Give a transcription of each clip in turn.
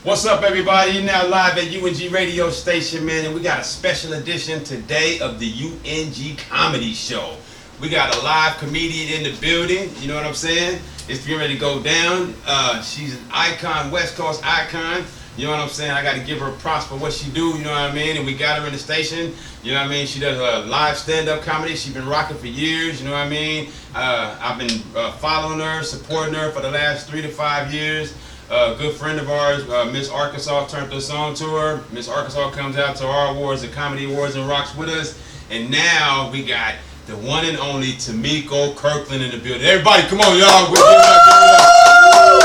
What's up, everybody? You're now live at UNG radio station, man, and we got a special edition today of the UNG Comedy Show. We got a live comedian in the building, you know what I'm saying? It's getting ready to go down. She's an icon, West Coast icon. You know what I'm saying? I got to give her props for what she do, you know what I mean? And we got her in the station, you know what I mean? She does a live stand-up comedy. She's been rocking for years, you know what I mean? I've been following her, supporting her for the last 3 to 5 years. A good friend of ours, Miss Arkansas, turned us on to her. Miss Arkansas comes out to our awards, the Comedy Awards, and rocks with us. And now we got the one and only Tamijo Krrklamd in the building. Everybody, come on, y'all. We're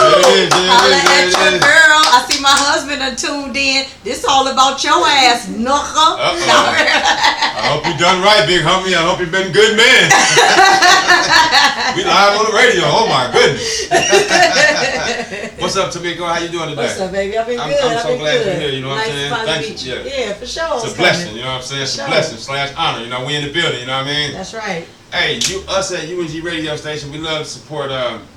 Holla at your girl. I see my husband are tuned in. This all about your ass, knuckle. I hope you done right, big homie. I hope you been a good man. We live on the radio. Oh my goodness. What's up, Tamiko? How you doing today? What's up, baby? I've been good. I'm so glad you're here. You know what I'm saying? Thank you. Yeah, for sure. It's a blessing. You know what I'm saying? It's a blessing / honor. You know, we in the building. You know what I mean? That's right. Hey, us at UNG radio station, we love to support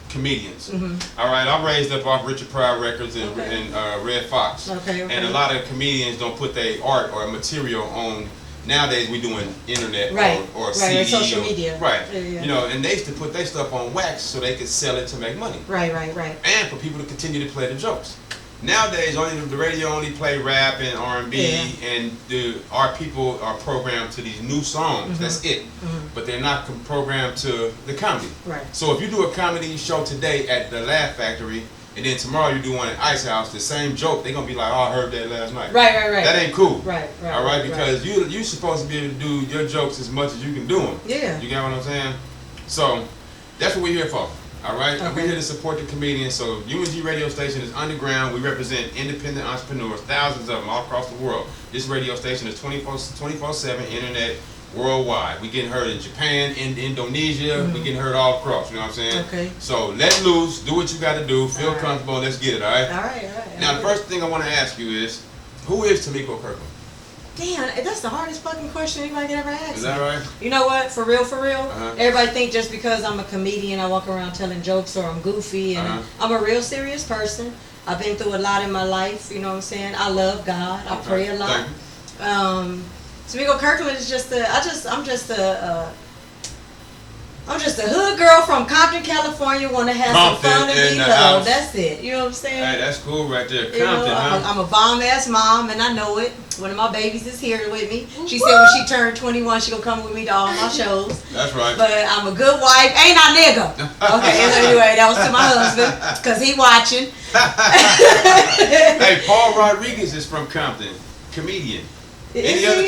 comedians. All right, I'm raised up off Richard Pryor Records and Red Fox. Okay. And a lot of comedians don't put their art or material on. Nowadays we doing internet or CD social media. Right. Yeah. You know, and they used to put their stuff on wax so they could sell it to make money. Right. And for people to continue to play the jokes. Nowadays, the radio only play rap and R&B, and our people are programmed to these new songs. That's it. But they're not programmed to the comedy. Right. So if you do a comedy show today at the Laugh Factory, and then tomorrow you do one at Ice House, the same joke, they're gonna be like, "Oh, I heard that last night." Right. That ain't cool. Right. All right, because you're supposed to be able to do your jokes as much as you can do them. Yeah. You get what I'm saying? So that's what we're here for. All right, okay. We're here to support the comedians. So UNG radio station is underground. We represent independent entrepreneurs, thousands of them all across the world. This radio station is 24/7 internet worldwide. We getting heard in Japan, in Indonesia. We getting heard all across. You know what I'm saying? Okay. So let loose, do what you got to do, feel comfortable, and let's get it. All right. All right. Now the first thing I want to ask you is, who is Tamijo Krrklamd? Damn, that's the hardest fucking question anybody could ever ask. Is that right? You know what? For real. Everybody think just because I'm a comedian, I walk around telling jokes or I'm goofy, and I'm a real serious person. I've been through a lot in my life. You know what I'm saying? I love God. I pray a lot. Tamijo Krrklamd is I'm just a hood girl from Compton, California. Want to have some fun and be loved. That's it. You know what I'm saying? Hey, that's cool right there. Compton, you know, huh? I'm a bomb-ass mom, and I know it. One of my babies is here with me. She said when she turned 21, she gonna come with me to all my shows. That's right. But I'm a good wife. Ain't I, nigga? Okay, anyway, that was to my husband, because he watching. Hey, Paul Rodriguez is from Compton. Comedian. Any other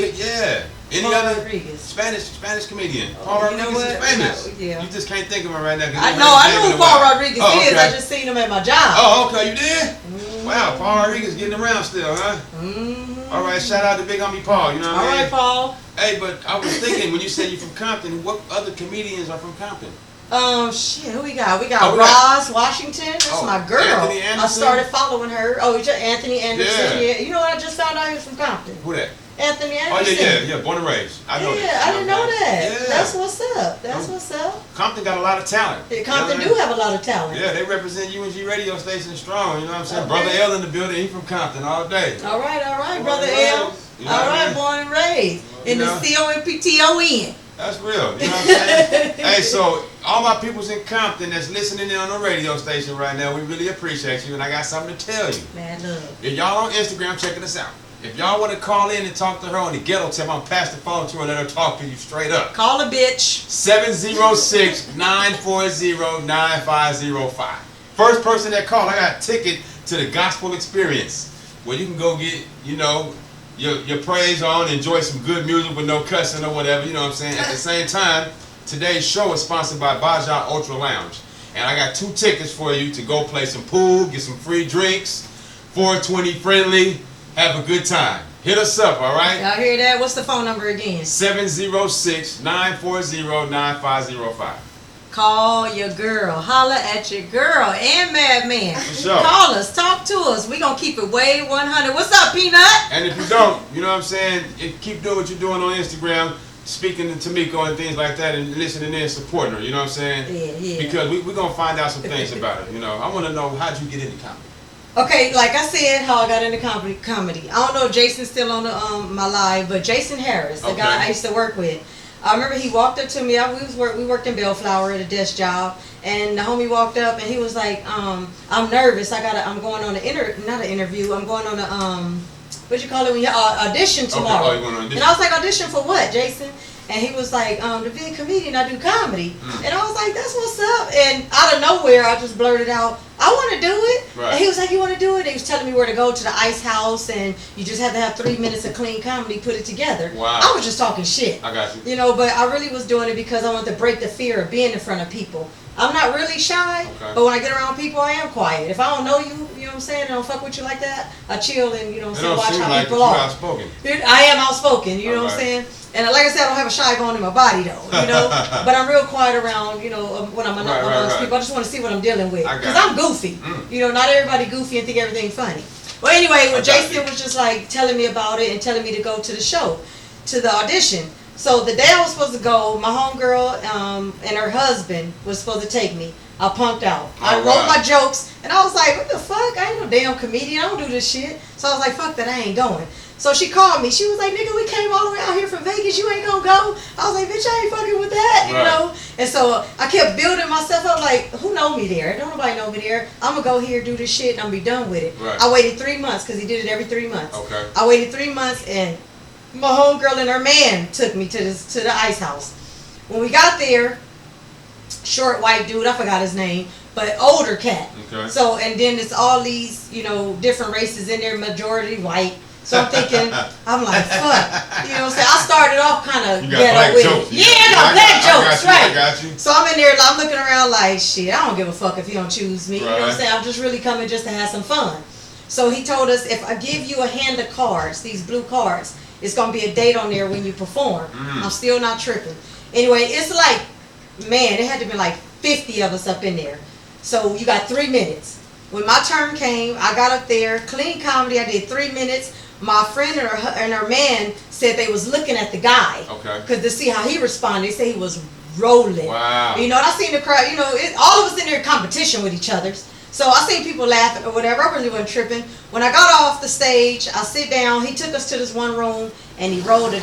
Spanish comedian? Paul Rodriguez is famous. You just can't think of him right now. I know who Paul Rodriguez is. I just seen him at my job. Oh, okay, you did? Wow, Paul Rodriguez getting around still, huh? All right, shout out to Big Homie Paul. You know what I mean? All right, Paul. Hey, but I was thinking when you said you're from Compton, what other comedians are from Compton? Shit, who we got? We got Roz Washington. That's my girl. Anthony Anderson. I started following her. Oh, Anthony Anderson. Yeah. You know what? I just found out he was from Compton. Who that? Anthony Anderson. Oh, yeah, born and raised. I know that. I didn't know that. Yeah. That's what's up. What's up. Compton got a lot of talent. Compton do have a lot of talent. Yeah, they represent UNG radio station strong. You know what I'm saying? Brother L in the building. He from Compton all day. All right, Brother L. You know all right, born and raised in the COMPTON. That's real. You know what I'm saying? Hey, so all my peoples in Compton that's listening in on the radio station right now, we really appreciate you, and I got something to tell you. Mad love. If y'all on Instagram checking us out, if y'all want to call in and talk to her on the ghetto tip, I'm pass the phone to her and let her talk to you straight up. Call a bitch. 706-940-9505. First person that called, I got a ticket to the Gospel Experience, where you can go get, your praise on, enjoy some good music with no cussing or whatever, you know what I'm saying? At the same time, today's show is sponsored by Baja Ultra Lounge. And I got 2 tickets for you to go play some pool, get some free drinks, 420 friendly, have a good time. Hit us up, all right? Y'all hear that? What's the phone number again? 706-940-9505. Call your girl. Holla at your girl and Madman. For sure. Call us. Talk to us. We gonna keep it way 100. What's up, Peanut? And if you don't, you know what I'm saying, keep doing what you're doing on Instagram, speaking to Tamiko and things like that, and listening in and supporting her, you know what I'm saying? Yeah. Because we're going to find out some things about her, you know. I want to know, how'd you get into comedy? Okay, like I said, how I got into comedy. I don't know if Jason's still on the my live, but Jason Harris, the guy I used to work with. I remember he walked up to me. We worked in Bellflower at a desk job, and the homie walked up and he was like, "I'm nervous. I'm going on not an interview. I'm going on a what you call it when you audition tomorrow." Okay. Oh, you going to audition? And I was like, "Audition for what, Jason?" And he was like, "To be a comedian, I do comedy." And I was like, "That's what's up." And out of nowhere, I just blurted out, "I want to do it." Right. And he was like, "You want to do it?" And he was telling me where to go to the Ice House, and you just have to have 3 minutes of clean comedy, put it together. Wow. I was just talking shit. I got you. You know, but I really was doing it because I wanted to break the fear of being in front of people. I'm not really shy, but when I get around people, I am quiet. If I don't know you, you know what I'm saying, I don't fuck with you like that, I chill and, you know what I'm saying, watch how people are. Outspoken. I am outspoken, you know what I'm saying? And like I said, I don't have a shy bone in my body though, you know, but I'm real quiet around, you know, when I'm amongst people. I just want to see what I'm dealing with, because I'm goofy. You know, not everybody goofy and think everything funny. Well, anyway, Jason was just like telling me about it and telling me to go to the show, to the audition. So the day I was supposed to go, my homegirl and her husband was supposed to take me. I punked out. I wrote my jokes, and I was like, "What the fuck? I ain't no damn comedian. I don't do this shit." So I was like, "Fuck that, I ain't going." So she called me. She was like, "Nigga, we came all the way out here from Vegas. You ain't gonna go?" I was like, "Bitch, I ain't fucking with that," you know. And so I kept building myself up. Like, who know me there? Don't nobody know me there. I'm gonna go here, do this shit, and I'm gonna be done with it. I waited 3 months because he did it every 3 months. I waited 3 months, and my homegirl and her man took me to the Ice House. When we got there, short white dude, I forgot his name, but older cat. So, and then it's all these, you know, different races in there, majority white. So I'm thinking, I'm like, fuck. You know what I'm saying? I started off kind of ghetto with it. Yeah, I got black jokes, right. I got you. So I'm in there, I'm looking around like, shit, I don't give a fuck if you don't choose me. You know what I'm saying? I'm just really coming just to have some fun. So he told us, if I give you a hand of cards, these blue cards, it's going to be a date on there when you perform. I'm still not tripping. Anyway, it's like, man, it had to be like 50 of us up in there. So you got 3 minutes. When my turn came, I got up there, clean comedy, I did 3 minutes. My friend and her man said they was looking at the guy. Because to see how he responded, they said he was rolling. Wow. You know, and I seen the crowd, you know, all of us in there in competition with each other. So I seen people laughing or whatever. I really wasn't tripping. When I got off the stage, I sit down. He took us to this one room and he rolled a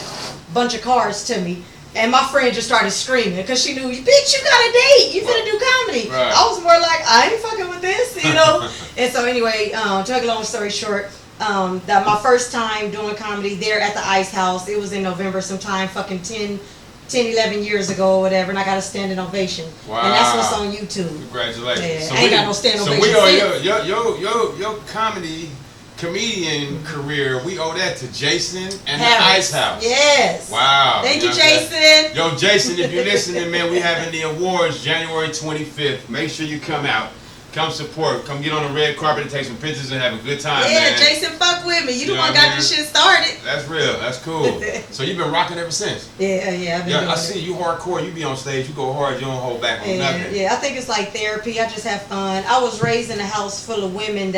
bunch of cards to me. And my friend just started screaming because she knew, "Bitch, you got a date. You finna do comedy." I was more like, I ain't fucking with this, you know. And so anyway, to make a long story short, that my first time doing comedy there at the Ice House, it was in November sometime, fucking 10, 11 years ago or whatever, and I got a standing ovation. Wow. And that's what's on YouTube. Congratulations. Yeah, So I ain't got no standing ovation. So your comedian career, we owe that to Jason and the Ice House. Yes. Wow. Thank you, Jason. Yo, Jason, if you're listening, man, we having the awards January 25th. Make sure you come out. Come support. Come get on the red carpet and take some pictures and have a good time, man. Yeah, Jason, fuck with me. You the one got this shit started. That's real. That's cool. So you've been rocking ever since? Yeah, I've been doing I see you hardcore. You be on stage. You go hard. You don't hold back on nothing. Yeah, I think it's like therapy. I just have fun. I was raised in a house full of women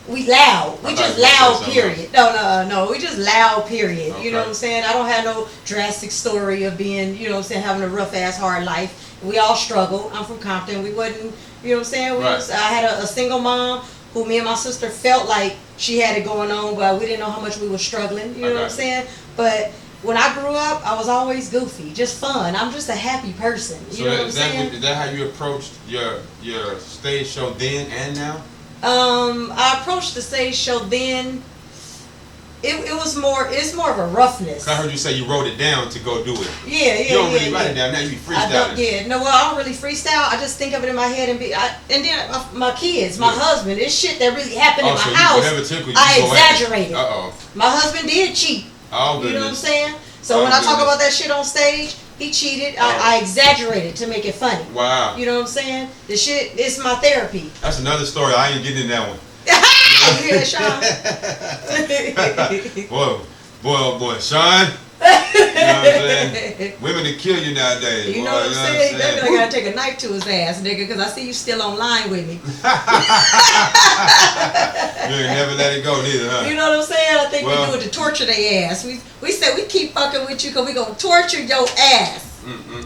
we loud. We just loud, period. No. We just loud, period. You know what I'm saying? I don't have no drastic story of being, you know what I'm saying, having a rough ass hard life. We all struggled. I'm from Compton. We wasn't, you know what I'm saying? I had a single mom who me and my sister felt like she had it going on, but we didn't know how much we were struggling. You know what I'm saying? But when I grew up, I was always goofy, just fun. I'm just a happy person. You know what I'm saying? Is that how you approached your stage show then and now? I approached the stage show then. It's more of a roughness. I heard you say you wrote it down to go do it. Yeah. You don't really write it down. Now you freestyle. I don't really freestyle. I just think of it in my head and then my kids, my husband, it's shit that really happened in my house. I exaggerated. My husband did cheat. Oh, you know what I'm saying? So when I talk about that shit on sage, he cheated. I exaggerated to make it funny. Wow. You know what I'm saying? The shit is my therapy. That's another story. I ain't getting in that one. You hear that, Sean? boy, Sean. You know what I'm saying? Women that kill you nowadays. You know what I'm saying? I gotta take a knife to his ass, nigga, because I see you still online with me. You ain't never let it go neither, huh? You know what I'm saying? I think we do it to torture their ass. We said we keep fucking with you because we gonna torture your ass.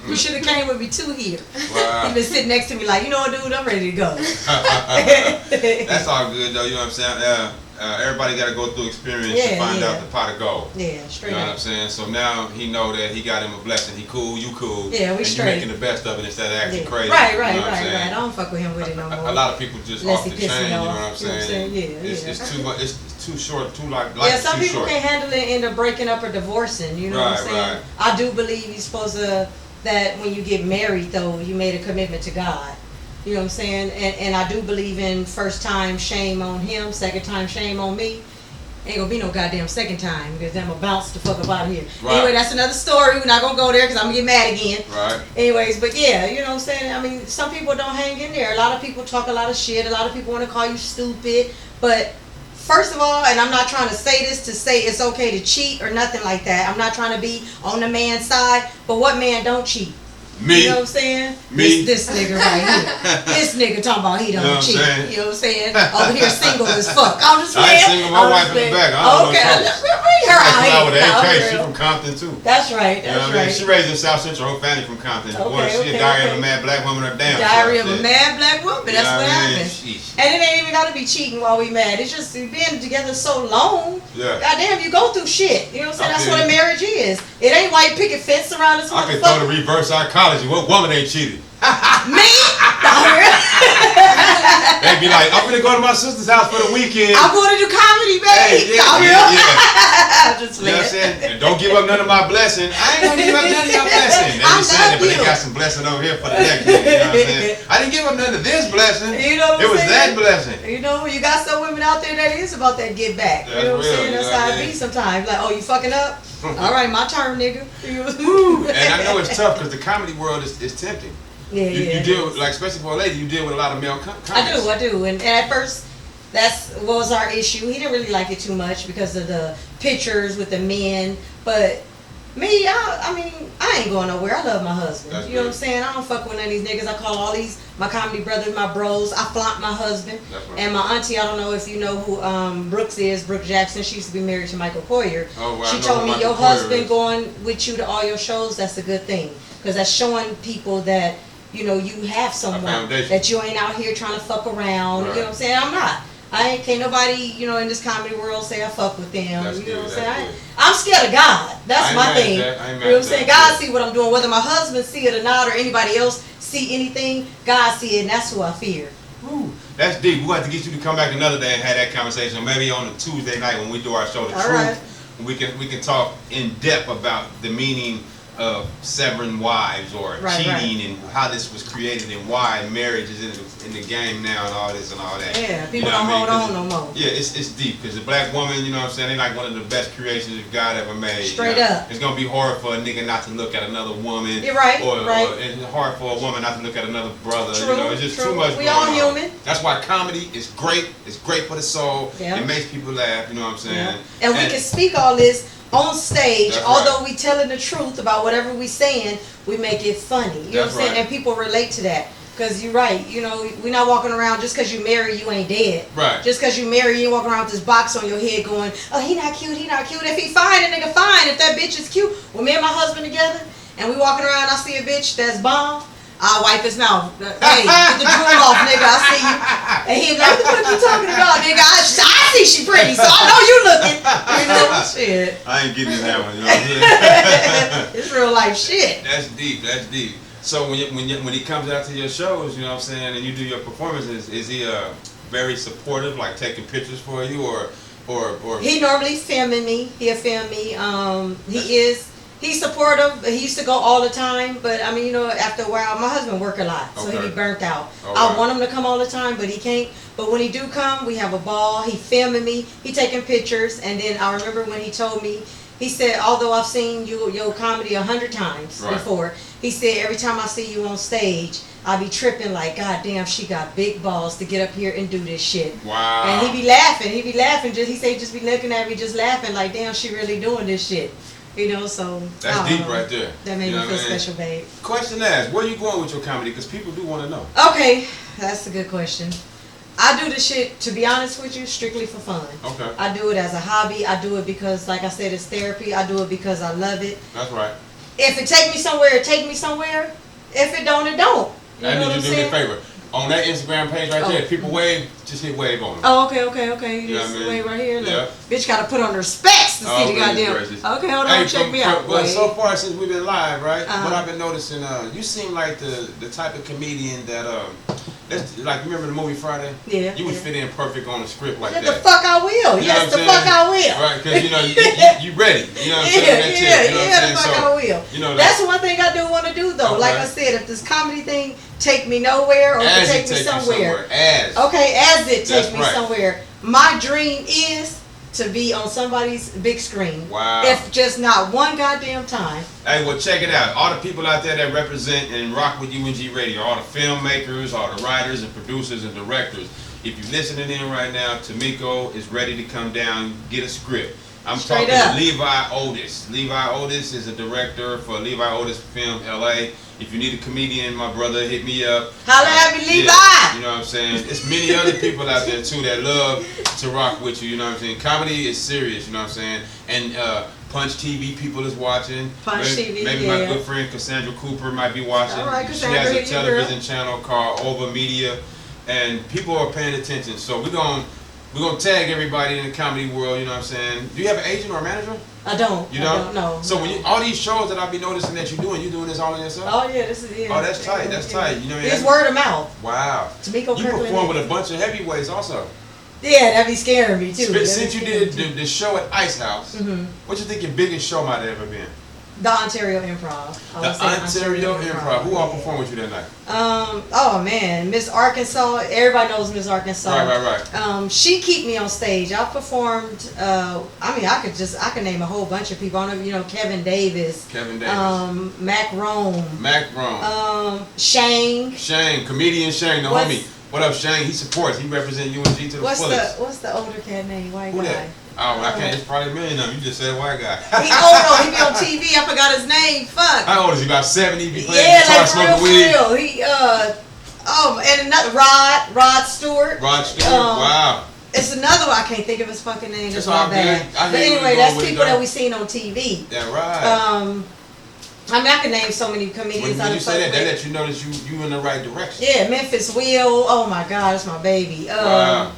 You should have came with me too here. Wow. He been sitting next to me like, you know what, dude, I'm ready to go. That's all good though. You know what I'm saying? Everybody got to go through experience to find out the pot of gold. Yeah, straight You know up. what I'm saying? So now he know that he got him a blessing. He cool, you cool. Yeah, we and straight. You making the best of it instead of acting crazy. Right. You know I don't fuck with him with it no more. A lot of people just Unless off the he piss chain. me You know off. what I'm saying? It's too much. It's too short. Too like yeah, some too people short. can't handle it and end up breaking up or divorcing. You know what I'm saying? Right. I do believe you're supposed to, that when you get married though, you made a commitment to God. You know what I'm saying? And I do believe in first time shame on him, second time shame on me. Ain't gonna be no goddamn second time because I'm gonna bounce the fuck up out of here. Right. Anyway, that's another story. We're not gonna go there because I'm gonna get mad again. Right. Anyways, but yeah, you know what I'm saying? I mean, some people don't hang in there. A lot of people talk a lot of shit. A lot of people want to call you stupid. But first of all, and I'm not trying to say this to say it's okay to cheat or nothing like that. I'm not trying to be on the man's side. But what man don't cheat? Me. You know what I'm saying? Me. This nigga right here. This nigga talking about he don't cheat. You know what I'm saying? Over here single as fuck. I'm just I playing. ain't single. My wife in the back. Okay, let's bring her out here. With AK. here. She from Compton too. That's right. You know what I mean? She raised in South Central. Her family from Compton. She a diary of a mad black woman. Her damn. Diary of a mad black woman. That's what happens. Sheesh. And it ain't even gotta be cheating while we mad. It's just being together so long. Yeah. Goddamn, you go through shit. You know what I'm saying? That's what a marriage is. It ain't white picket fence around this I could throw the reverse psychology. What woman ain't cheated? Me? They'd be like, I'm gonna go to my sister's house for the weekend. I'm going to do comedy, baby. Hey, yeah. You know what I'm saying? And don't give up none of my blessing. I ain't gonna give up none of your blessing. They be saying it, but they got some blessing over here for the next one. You know what I'm saying? I didn't give up none of this blessing. You know what I'm saying? It was that blessing. You know, you got some women out there that is about that get back. That's you know what I'm saying? real, That's how it be sometimes. Like, oh, you fucking up? All right, my turn, nigga. And I know it's tough because the comedy world is tempting. Yeah, you deal with, like, especially for a lady, you deal with a lot of male comics. I do. And at first, that's what was our issue. He didn't really like it too much because of the pictures with the men. But me, I mean, I ain't going nowhere. I love my husband. That's you know what I'm saying? I don't fuck with none of these niggas. I call all these my comedy brothers my bros. I flaunt my husband. Right. And my auntie, I don't know if you know who Brooks is, Brooke Jackson. She used to be married to Michael Koyer. Oh, wow. She told me your husband going with you to all your shows, that's a good thing. Because that's showing people that, you know, you have someone that you ain't out here trying to fuck around. Right. You know what I'm saying? I'm not. Can't nobody, you know, in this comedy world say I fuck with them. That's you know good, what I'm saying? good. I'm scared of God. That's my thing. You know what I'm saying? God see what I'm doing. Whether my husband see it or not, or anybody else see anything, God see it, and that's who I fear. Ooh, that's deep. We'll have to get you to come back another day and have that conversation. Maybe on a Tuesday night when we do our show, The Truth. Right. We can talk in depth about the meaning of severing wives or cheating and how this was created and why marriage is in the game now and all this and all that. Yeah, people don't hold on no more. Yeah, it's deep because the black woman, you know what I'm saying, they like one of the best creations that God ever made. Straight up. It's gonna be hard for a nigga not to look at another woman. You're right. Or it's hard for a woman not to look at another brother. True, you know, it's just too much. We all human. That's why comedy is great. It's great for the soul. Yeah. It makes people laugh. You know what I'm saying? Yeah. And we can speak all this on stage, That's although we telling the truth about whatever we saying, we make it funny. You know what I'm saying? Right. And people relate to that. Because you're right. You know, we're not walking around just because you married, you ain't dead. Right. Just because you married, you ain't walking around with this box on your head going, oh, he not cute, he not cute. If he fine, the nigga fine. If that bitch is cute. When me and my husband together, and we walking around, I see a bitch that's bomb, I wipe his mouth. Hey, get the drool off, nigga. I see you. And he like, what the fuck you talking about, nigga? I see she pretty, so I know you looking. You know, shit. I ain't getting that one. You know what I'm saying? It's real life shit. That's deep. That's deep. So when he comes out to your shows, you know what I'm saying, and you do your performances, is he very supportive, like taking pictures for you, or? He normally filming me. He'll film me. He's supportive. He used to go all the time, but I mean, you know, after a while, my husband work a lot, so he be burnt out. I want him to come all the time, but he can't. But when he do come, we have a ball. He filming me. He taking pictures, and then I remember when he told me, he said, although I've seen your comedy 100 times before, he said every time I see you on stage, I be tripping like, God damn, she got big balls to get up here and do this shit. Wow. And he be laughing. He said just be looking at me, just laughing like, damn, she really doing this shit. You know, so that's deep right there. That made me feel special, babe. Question asked, where you going with your comedy? Because people do want to know. Okay, that's a good question. I do this shit, to be honest with you, strictly for fun. Okay. I do it as a hobby. I do it because, like I said, it's therapy. I do it because I love it. That's right. If it take me somewhere, it take me somewhere. If it don't, it don't. I need you to do me a favor. On that Instagram page right there, if people wave, just hit wave on them. Oh, okay. You just wave right here. Look. Bitch gotta put on her specs to see the goddamn. Okay, hold on, check me out. Well, so far since we've been live, right? What I've been noticing, you seem like the type of comedian that like, remember the movie Friday? Yeah. You would fit in perfect on a script like that. The fuck I will. Yes, the fuck I will. Right, because you ready. You know what I'm saying? The fuck I will. You know, that's one thing I do want to do though. Okay. Like I said, if this comedy thing take me nowhere or it take me somewhere. As it take me somewhere. My dream is to be on somebody's big screen. Wow. If just not one goddamn time. Hey, well, check it out. All the people out there that represent and rock with UNG Radio, all the filmmakers, all the writers and producers and directors, if you're listening in right now, Tamiko is ready to come down, get a script. I'm talking to Levi Otis. Levi Otis is a director for Levi Otis Film LA. If you need a comedian, my brother, hit me up. Holla at me, Levi! Yeah, you know what I'm saying? There's many other people out there, too, that love to rock with you, you know what I'm saying? Comedy is serious, you know what I'm saying? And Punch TV people is watching. Punch TV, maybe my good friend Cassandra Cooper might be watching. All right, she has a television channel called Over Media, and people are paying attention. So we're gonna tag everybody in the comedy world, you know what I'm saying? Do you have an agent or a manager? I don't. You don't? I don't know. So when all these shows that I'll be noticing that you're doing this all on yourself? Oh yeah, this is it. Oh, that's tight. That's tight. You know, it's word of mouth. Wow. Tamiko Krrklamd. You perform with a bunch of heavyweights also. Yeah, that'd be scaring me too. Since you did the show at Ice House, what you think your biggest show might have ever been? The Ontario Improv. The Ontario Improv. Who all performed with you that night? Oh man, Miss Arkansas. Everybody knows Miss Arkansas. Right. She keep me on stage. I performed. I mean, I could name a whole bunch of people. I don't know, you know, Kevin Davis. Mac Rome. Shane, comedian Shane, the homie. What up, Shane? He supports. He represents UNG to the fullest. What's the older cat name? White Who guy. That? Oh, I can't. It's probably a million of them. You just said white guy. He old though. He be on TV. I forgot his name. Fuck. How old is he? About 70. He be playing guitar, smoking weed. Real. He and another Rod Stewart. Wow. It's another one. I can't think of his fucking name. That's all good. But anyway, that's people that we seen on TV. Yeah, right. I mean, I can name so many comedians. When you say that, they let you know that you in the right direction. Yeah, Memphis Will. Oh my God, that's my baby. Wow.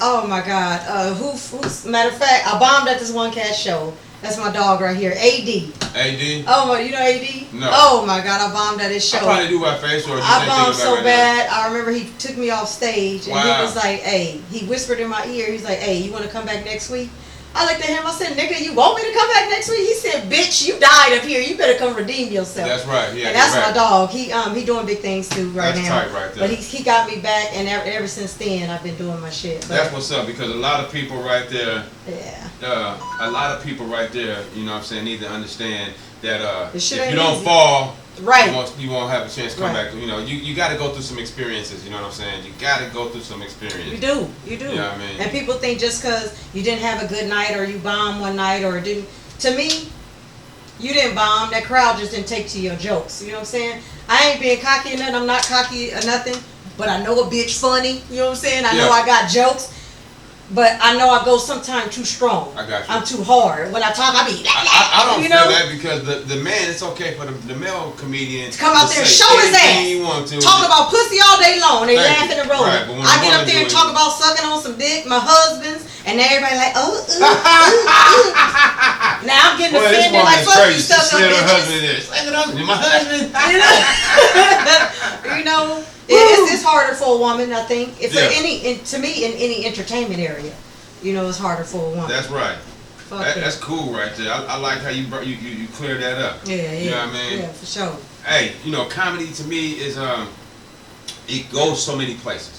Oh my God. Who's matter of fact, I bombed at this one cat show. That's my dog right here, AD. AD? Oh, you know AD? No. Oh my God, I bombed at his show. I probably do by face or I bombed so bad. I remember he took me off stage and he was like, "Hey," he whispered in my ear. He's like, "Hey, you want to come back next week?" I looked at him. I said, "Nigga, you want me to come back next week?" He said, "Bitch, you died up here. You better come redeem yourself." That's right. Yeah. And that's my dog. He doing big things too right now. That's tight right there. But he got me back, and ever since then, I've been doing my shit. But that's what's up, because a lot of people right there. Yeah. A lot of people right there, you know what I'm saying, need to understand that if you don't easy. fall, right, you won't have a chance to come back. You know, you got to go through some experiences. You know what I'm saying? You got to go through some experience. You do. You know what I mean? And people think just because you didn't have a good night or you bombed one night or didn't. To me, you didn't bomb. That crowd just didn't take to your jokes. You know what I'm saying? I ain't being cocky or nothing. I'm not cocky or nothing. But I know a bitch funny. You know what I'm saying? I know I got jokes. But I know I go sometimes too strong. I got you. I'm too hard. When I talk, I be I don't feel that, because the man, it's okay for the male comedian to come out there and show his ass. Talk about pussy all day long. They laughing and rolling. Right, I get up there and talk about sucking on some dick, my husband's, and everybody like, ooh. Now I'm getting offended like, fuck you, stuff on bitches. My husband. You know? It's harder for a woman, I think. To me, in any entertainment area, you know, it's harder for a woman. That's right. That's cool right there. I like how you clear that up. Yeah. You know what I mean? Yeah, for sure. Hey, you know, comedy to me is it goes so many places.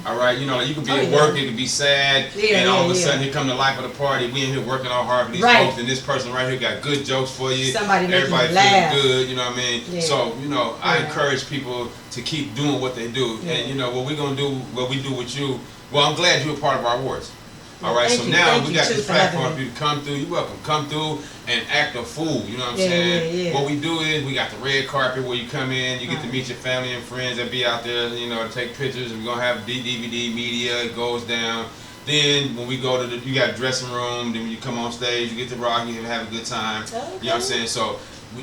All right, you know, you can be at work, it can be sad, and all of a sudden here come the life of the party. We in here working all hard for these folks, and this person right here got good jokes for you. Everybody feeling good, you know what I mean? Yeah. So, you know, I encourage people to keep doing what they do, and you know what we're gonna do, what we do with you. Well, I'm glad you're a part of our awards. All right, so now we got this platform for you to come through. You're welcome. Come through and act a fool. You know what I'm saying? What we do is we got the red carpet where you come in, you get to meet your family and friends that be out there, you know, to take pictures. And we're gonna have DVD media. It goes down. Then when we go to you got a dressing room. Then when you come on stage, you get to rock, you have a good time. You know what I'm saying? So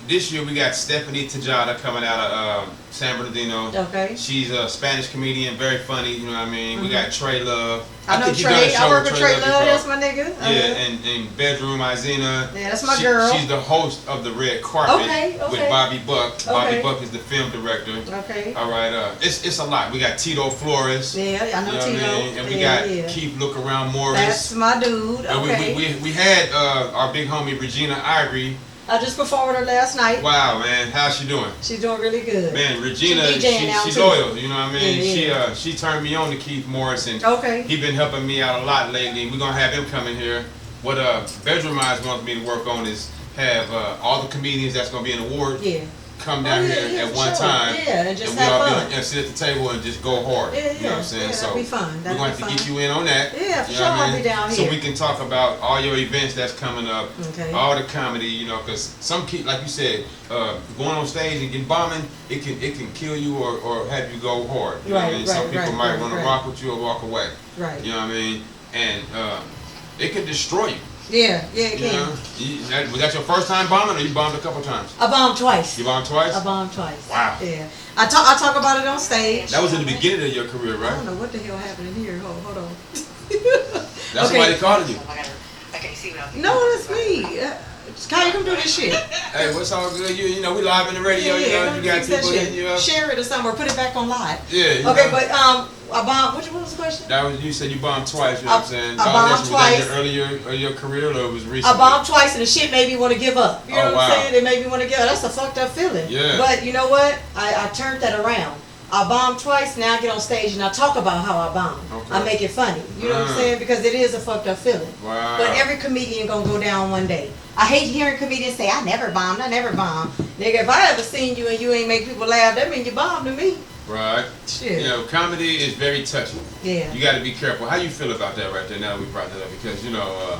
this year we got Stephanie Tejada coming out of San Bernardino. Okay. She's a Spanish comedian, very funny. You know what I mean? We got Trey Love. I know think you Trey. done a show I work with with Trey Love. before. That's my nigga. Yeah, and Bedroom Izina. Yeah, that's my girl. She's the host of the Red Carpet with Bobby Buck. Bobby Buck is the film director. Okay. All right. It's a lot. We got Tito Flores. Yeah, I know Tito. What I mean? And we got Keith Look Around Morris. That's my dude. Okay. We had our big homie Regina Ivory. I just performed with her last night. Wow, man, how's she doing? She's doing really good. Man, Regina, she's loyal. You know what I mean? Yeah. She turned me on to Keith Morris, and he been helping me out a lot lately. We're gonna have him coming here. What Bedroom Eyes wants me to work on is have all the comedians that's gonna be in the award come down here at one time. Yeah, and just we have all fun. and sit at the table and just go hard. Yeah, you know what I'm saying? that'd be fun. We're going to get you in on that. Yeah, for sure. I'll be down here. So we can talk about all your events that's coming up, all the comedy, you know, because some like you said, going on stage and getting bombing, it can kill you or have you go hard. You know what I mean? Some people might want to rock with you or walk away. Right. You know what I mean? And it can destroy you. Yeah, it can. Was that your first time bombing, or you bombed a couple times? I bombed twice. You bombed twice? I bombed twice. Wow. Yeah. I talk about it on stage. That was in the beginning of your career, right? I don't know what the hell happened in here. Hold on. That's why they called you. I can't see what I'm No, that's me. Kyle, come do this shit. Hey, what's all good? You know, we live in the radio. You know, you got people hitting you up. Share it or something, or put it back on live. Yeah. Okay, but I bombed. What was the question? That was, you said you bombed twice. You know what I'm saying? I bombed twice. Was that earlier of your career, or it was recently? I bombed twice, and the shit made me want to give up. You know what I'm saying? It made me want to give up. That's a fucked up feeling. Yeah. But you know what? I turned that around. I bombed twice. Now I get on stage and I talk about how I bombed. Okay. I make it funny. You know what I'm saying? Because it is a fucked up feeling. Wow. But every comedian gonna go down one day. I hate hearing comedians say, "I never bombed. I never bombed." Nigga, if I ever seen you and you ain't make people laugh, that means you bombed to me. Right. Shit. You know, comedy is very touching. Yeah. You got to be careful. How you feel about that right there? Now that we brought that up, because you know,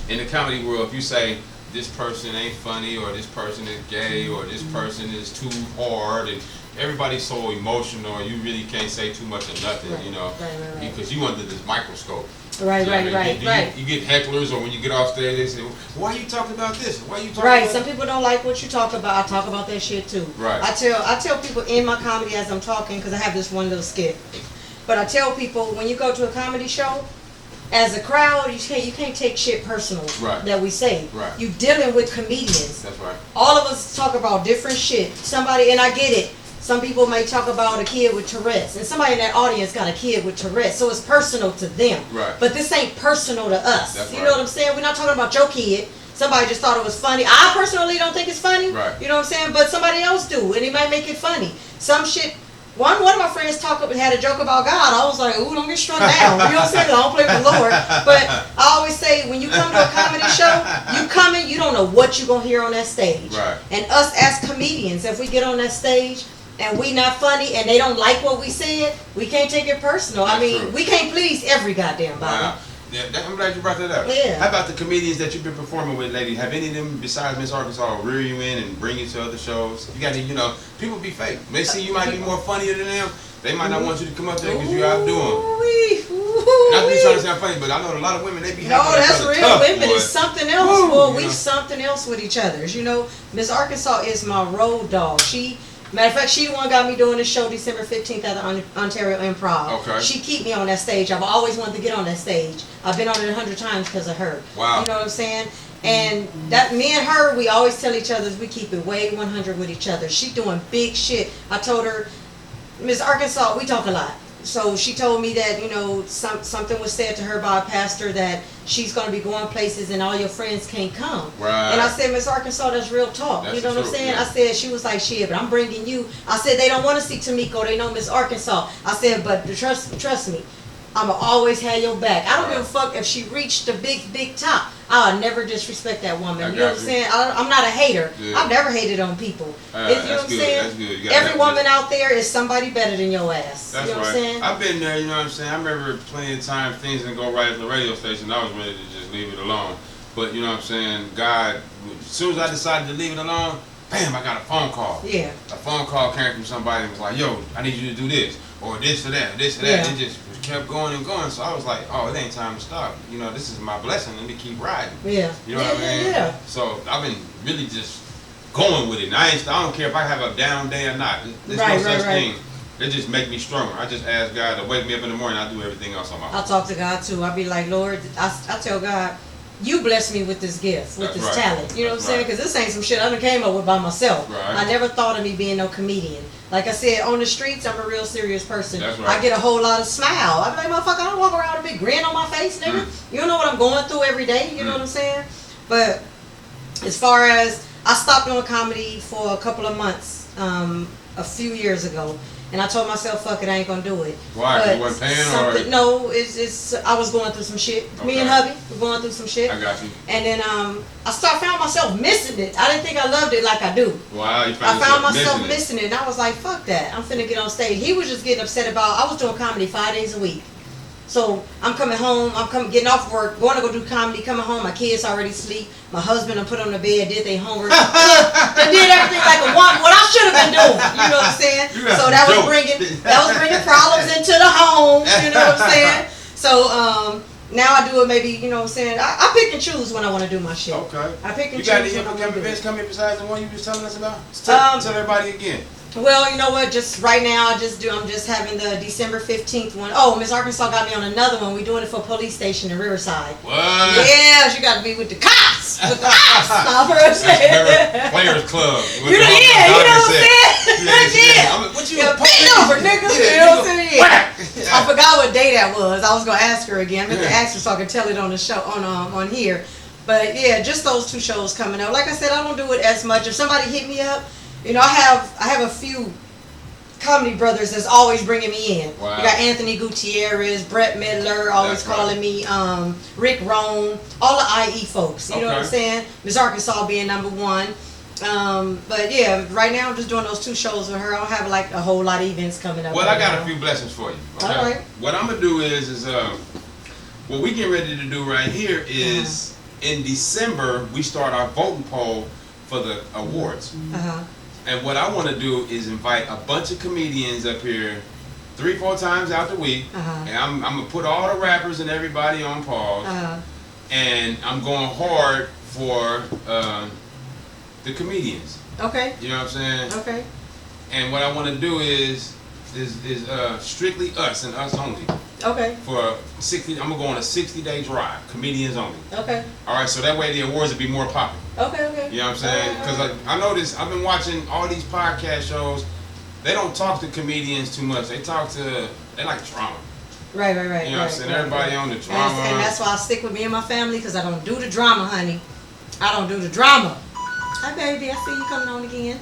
in the comedy world, if you say this person ain't funny, or this person is gay, or this person is too hard, and everybody's so emotional, you really can't say too much of nothing, you know, because you under this microscope. Right. You get hecklers, or when you get off stage, they say, "Why are you talking about this? Why are you talking?" Right. About Some people don't like what you talk about. I talk about that shit too. Right. I tell people in my comedy as I'm talking, because I have this one little skit. But I tell people, when you go to a comedy show, as a crowd, you can't take shit personal that we say. Right. You dealing with comedians. That's right. All of us talk about different shit. Somebody, and I get it. Some people may talk about a kid with Tourette's, and somebody in that audience got a kid with Tourette's, so it's personal to them. Right. But this ain't personal to us. That's you know what I'm saying? We're not talking about your kid. Somebody just thought it was funny. I personally don't think it's funny. Right. You know what I'm saying? But somebody else do, and it might make it funny. Some shit. One of my friends had a joke about God. I was like, ooh, don't get struck down. You know what I'm saying? I don't play with the Lord. But I always say, when you come to a comedy show, you don't know what you're going to hear on that stage. Right. And us as comedians, if we get on that stage and we not funny and they don't like what we said, we can't take it personal. That's I mean, true. We can't please every goddamn body. Wow. Yeah, I'm glad you brought that up. Yeah. How about the comedians that you've been performing with lately? Have any of them, besides Miss Arkansas, rear you in and bring you to other shows? You got to, you know, people be fake. They see you might be more funnier than them. They might not want you to come up there because you outdo them. Not to be trying to sound funny, but I know a lot of women, they be No, that's real. tough, Women boy. is something else. Well, we know. something else with each other. You know, Miss Arkansas is my road dog. Matter of fact, she the one got me doing this show December 15th at the Ontario Improv. Okay. She keep me on that stage. I've always wanted to get on that stage. I've been on it 100 times because of her. Wow. You know what I'm saying? And that me and her, we always tell each other we keep it way 100 with each other. She doing big shit. I told her, Miss Arkansas, we talk a lot. So she told me that, you know, something was said to her by a pastor that she's going to be going places and all your friends can't come. Right. And I said, Miss Arkansas, that's real talk. That's you know what I'm true, saying? yeah. I said, she was like, shit, but I'm bringing you. I said, they don't want to see Tamiko. They know Miss Arkansas. I said, but trust me, I'm going to always have your back. I don't give a fuck if she reached the big top. I'll never disrespect that woman. You know what I'm saying? I'm not a hater. Yeah. I've never hated on people. You know what I'm saying? That's good. You gotta Every have woman that. out there is somebody better than your ass. That's you know right. what I'm saying? I've been there, you know what I'm saying? I remember plenty of times things didn't go right at the radio station. I was ready to just leave it alone. But you know what I'm saying? God, as soon as I decided to leave it alone, bam, I got a phone call. Yeah. A phone call came from somebody and was like, yo, I need you to do this, or this or that, this or that. Yeah. And it just kept going and going. So I was like, oh, it ain't time to stop. You know, this is my blessing. Let me keep riding. Yeah. You know what I mean? Yeah. So I've been really just going with it. And I don't care if I have a down day or not. There's no such thing. It just make me stronger. I just ask God to wake me up in the morning. I do everything else on my own. I talk to God too. I be like, Lord, I tell God, you bless me with this gift, with this talent. You know what I'm saying? Because this ain't some shit I done came up with by myself. I never thought of me being no comedian. Like I said, on the streets, I'm a real serious person. I get a whole lot of smile. I be like, motherfucker, I don't walk around with a big grin on my face, nigga. You don't know what I'm going through every day. You know what I'm saying? But as far as, I stopped doing comedy for a couple of months, a few years ago. And I told myself, fuck it, I ain't gonna do it. Why? You wasn't paying or? No, I was going through some shit. Me and hubby were going through some shit. I got you. And then I found myself missing it. I didn't think I loved it like I do. Wow, I found myself missing it. And I was like, fuck that. I'm finna get on stage. He was just getting upset about, I was doing comedy 5 days a week. So I'm coming home, getting off work, going to go do comedy, coming home, my kids already sleep, my husband I put on the bed, did their homework, they did everything like a woman, what I should have been doing, you know what I'm saying? So that was bringing problems into the home, you know what I'm saying? So now I do it maybe, you know what I'm saying? I pick and choose when I want to do my shit. Okay. I pick and choose. You got any upcoming events coming besides the one you was telling us about? Tell everybody again. Well, you know what? Just right now, I'm just having the December 15th one. Oh, Miss Arkansas got me on another one. We're doing it for police station in Riverside. What? Yeah, she got to be with the cops. With the cops. Players Club. You know what I'm saying? What you bend over, nigga. You know what I'm saying? Yeah. I forgot what day that was. I was gonna ask her again. I meant to ask her so I can tell it on the show on here. But yeah, just those 2 shows coming up. Like I said, I don't do it as much. If somebody hit me up. You know, I have a few comedy brothers that's always bringing me in. Wow. You got Anthony Gutierrez, Brett Midler, always calling me, Rick Rohn, all the IE folks. You know what I'm saying? Miss Arkansas being number 1. But yeah, right now I'm just doing those 2 shows with her. I don't have like a whole lot of events coming up. Well, I got a few blessings for you. Okay? All right. What I'm gonna do is what we get ready to do right here is in December we start our voting poll for the awards. And what I want to do is invite a bunch of comedians up here 3-4 times out the week. And I'm going to put all the rappers and everybody on pause. And I'm going hard for the comedians. Okay. You know what I'm saying? Okay. And what I want to do is strictly us and us only. Okay. For 60, I'm going to go on a 60-day drive, comedians only. Okay. All right, so that way the awards will be more popular. Okay, okay. You know what I'm saying? Because I noticed, I've been watching all these podcast shows, they don't talk to comedians too much. They like drama. Right. You know what I'm saying? Everybody on the drama. And that's why I stick with me and my family, because I don't do the drama, honey. I don't do the drama. Hi, baby. I see you coming on again.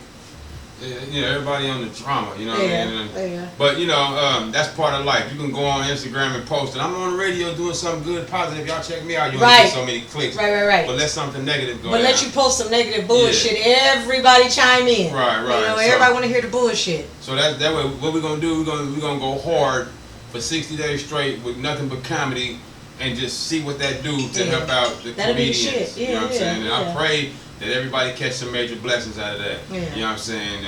Yeah, everybody on the drama, you know what I mean? Yeah. But, you know, that's part of life. You can go on Instagram and post it. I'm on the radio doing something good, positive. Y'all check me out. You only get so many clicks. Right. But let something negative go But down. let you post some negative bullshit. everybody chime in. Right. You know, everybody want to hear the bullshit. So that way, what we're going to do, we're gonna go hard for 60 days straight with nothing but comedy and just see what that do to help out the comedians. You know what I'm saying? And I pray that everybody catch some major blessings out of that. You know what I'm saying?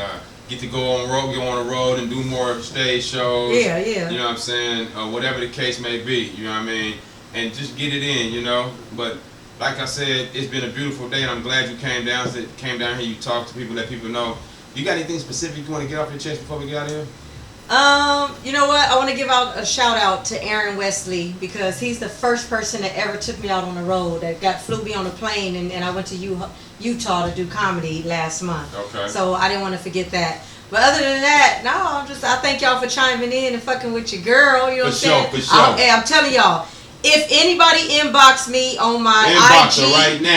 Get to go on the road and do more stage shows. You know what I'm saying? Whatever the case may be, you know what I mean? And just get it in, you know? But like I said, it's been a beautiful day and I'm glad you came down here, you talked to people, let people know. You got anything specific you want to get off your chest before we get out of here? You know what? I want to give out a shout out to Aaron Wesley because he's the first person that ever took me out on the road, that flew me on a plane, and I went to Utah to do comedy last month. Okay. So I didn't want to forget that. But other than that, no, I thank y'all for chiming in and fucking with your girl. You know what I'm saying? For sure. I'm telling y'all, if anybody inbox me on my inbox IG, her right now.